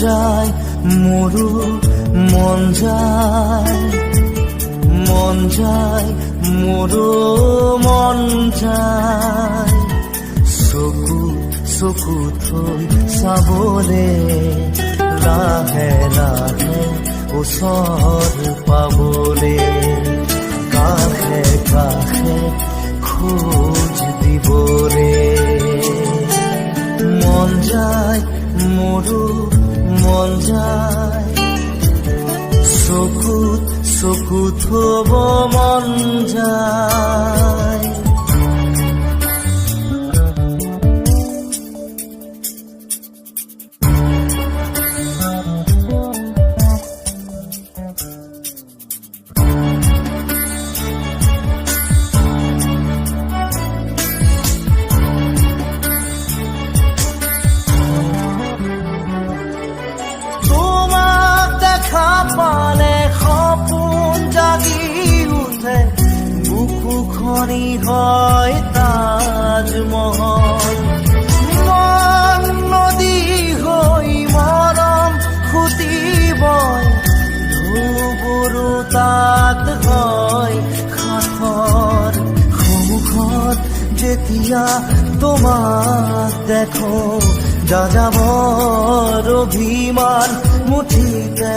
যায় মোৰো মন যায় মোৰো মন যায় চকু থৈ চাবলে লাহে লাহে ওচৰ পাবলে কাষে কাষে খোজ দিবলে মন যায় মোৰো মন যায় চকু থব মন যায় পালে সপোন জাগি উঠে বুকুখনি হয় তাজমহল মন নদী হৈ মৰম ফুটিবই ঢৌবোৰো তাত হয় সাঁথৰ সন্মুখত যেতিয়া তোমাক দেখো যাযাবৰ অভিমান মুঠিতে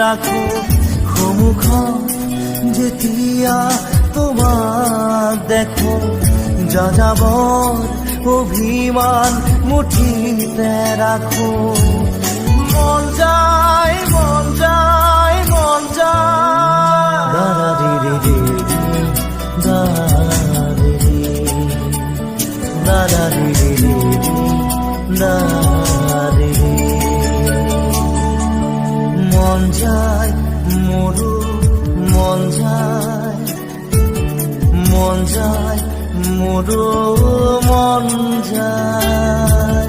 ৰাখো সন্মুখত যেতিয়া তোমাক দেখো যাযাবৰ অভিমান মুঠিতে ৰাখো মন যায় মন যায় মন যায় দাদাদিদি দাদাদিদি দাদাদিদি মন যায় মোৰো মন যায় মোৰো মন যায়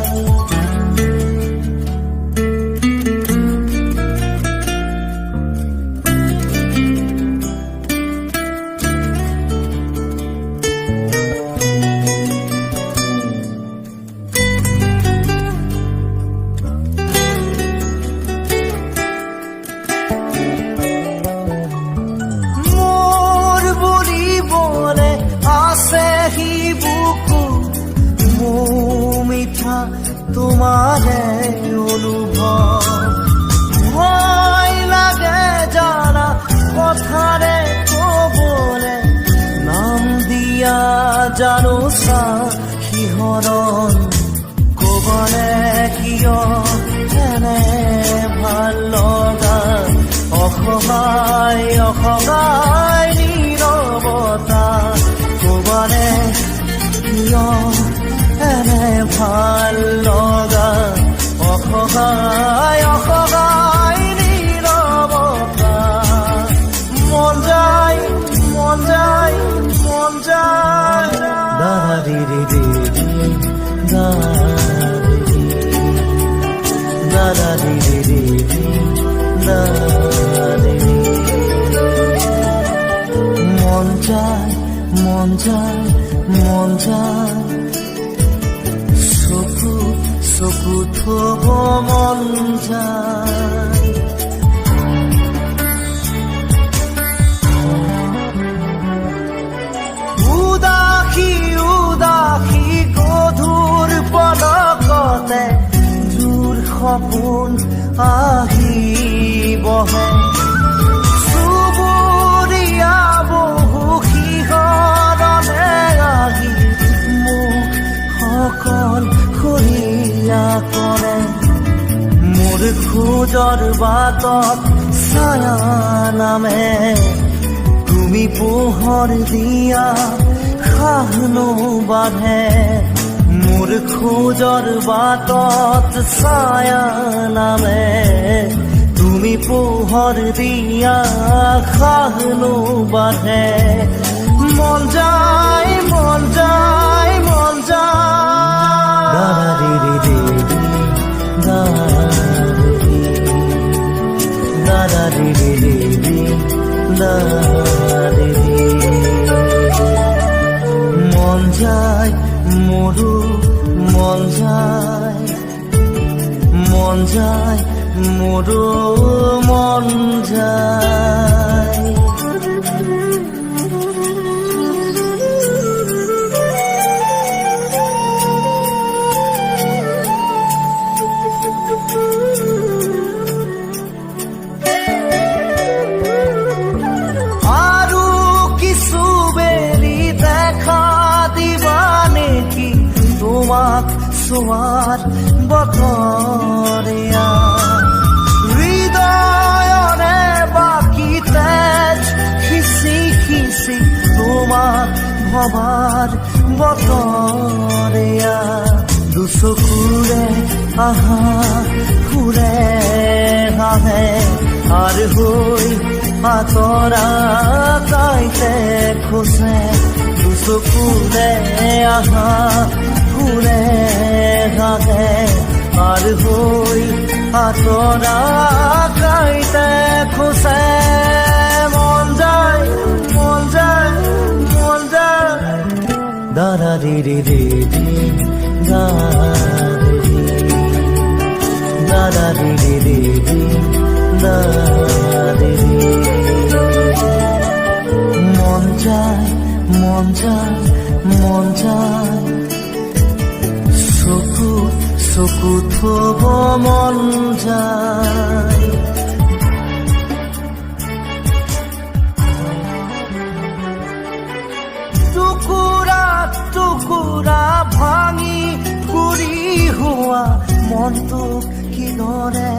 তোমারে অনুভৱ ভয় লাগে জানা কথাৰে কবলে নাম দিয়া জানো চা শিহৰণ কবলে কিয় এনে ভাল লগা অসহায় নীৰৱতা কবলে কিয় এনে ভাল লগা অসহায় নীৰৱতা মন যায় মন যায় মন যায় দাদাদিদি দাদাদিদি দাদাদিদি মন যায় মন যায় মন যায় চকু থব মন যায় উদাসী গধুৰ পলকতে জোৰ সপোন আহি বহে চুবুৰীয়া বহু শিহৰণে আহি মোক সকল খৰিয়া কৰে মোৰ খোজৰ বাটত ছায়া নামে তুমি পোহৰ দিয়া খাহনো বাঁধে মোৰ খোজৰ বাটত ছায়া নামে তুমি পোহৰ দিয়া খাহনো বাঁধে মন যায় মন যায় মন যায় দাদাদিদি দাদাদিদি দাদাদিদি মন যায় মোৰো মন যায় মোৰো মন যায়। আৰু কিছু বেলি দেখা দিবা নেকি তোমাক চোৱাৰ বতৰীয়া হৃদয়ৰে বাকী তেজ খিচি খিচি তোমাক ভবাৰ বতৰীয়া দুচকুৰে আহা ফুৰে হাহে আর হৈ আতৰা কাইতে খোজে দুচকুৰে আহা ফুৰে হাহে আর হৈ আতৰা কাইতে খোজে মন যায় মন যায় মন যায় দাদা রে রে রে দাদা রে রে রে মন যায় মন যায় মন যায় চকু থব মন যায় টুকুৰা টুকুৰা ভাঙি গুৰি হোৱা মনটোক কিদৰে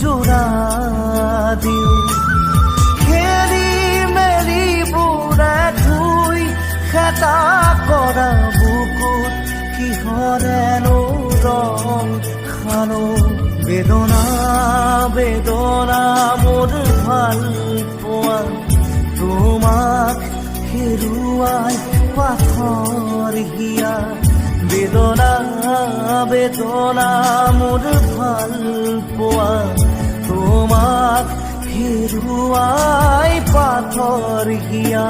জোৰা দিওঁ খেলি মেলি বুঢ়া ধুই খেতা কৰা বুকুত কিহৰেনো ৰং খালো বেদনা বেদনা মোৰ ভাল পোৱা তোমাক হেৰুৱাই পাথৰ হিয়া বেদনা বেদনা মোৰ ভাল পোৱা তোমাক হেৰুৱাই পাথৰ হিয়া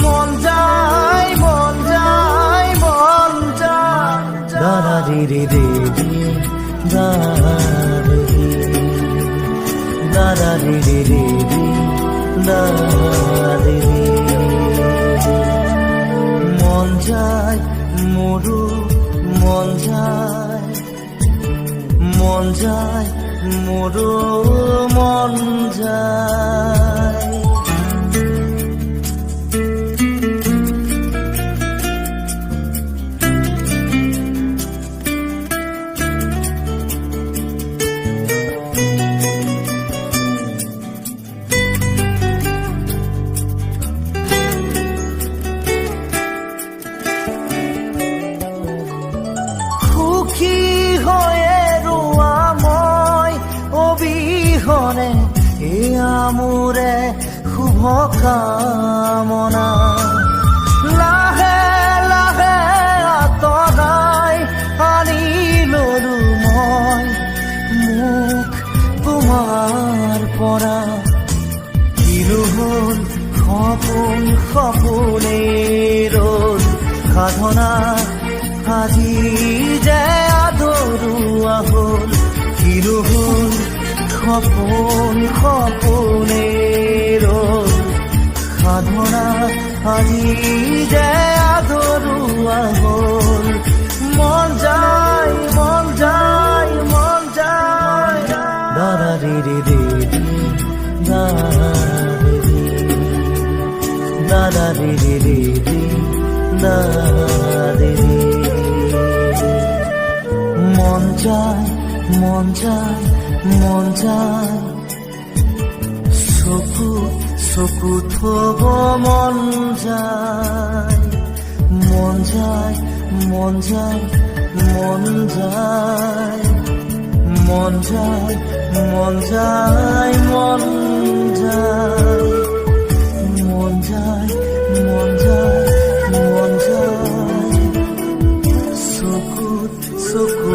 মন যায় মন যায় মন যায় দাদা রে রে রে দাদা রে রে রে মন যায় মোৰো মন যায় মন যায় মোৰো মন যায় সুখী হয়ে ৰোৱা মই অবিহনে এয়া মোৰে শুভ কামনা লাহে লাহে আঁতৰাই আনি ললো মই মোক তোমাৰ পৰা কিনো হ'ল সপোন সপোনেই ৰ'ল সাধনা আজি যে আধৰুৱা হ'ল কিনো হ'ল সপোন সপোনেই ৰ'ল সাধনা আজি যে আধৰুৱা হ'ল মন যায় মন যায় মন যায় দাদা রে রে রে দাদা রে রে রে মন যায় মন যায় মন যায় চকু থব মন যায় মন যায় মন যায় মন যায় মন যায় মন যায় মন যায় মন যায় মন যায় মন যায় চকু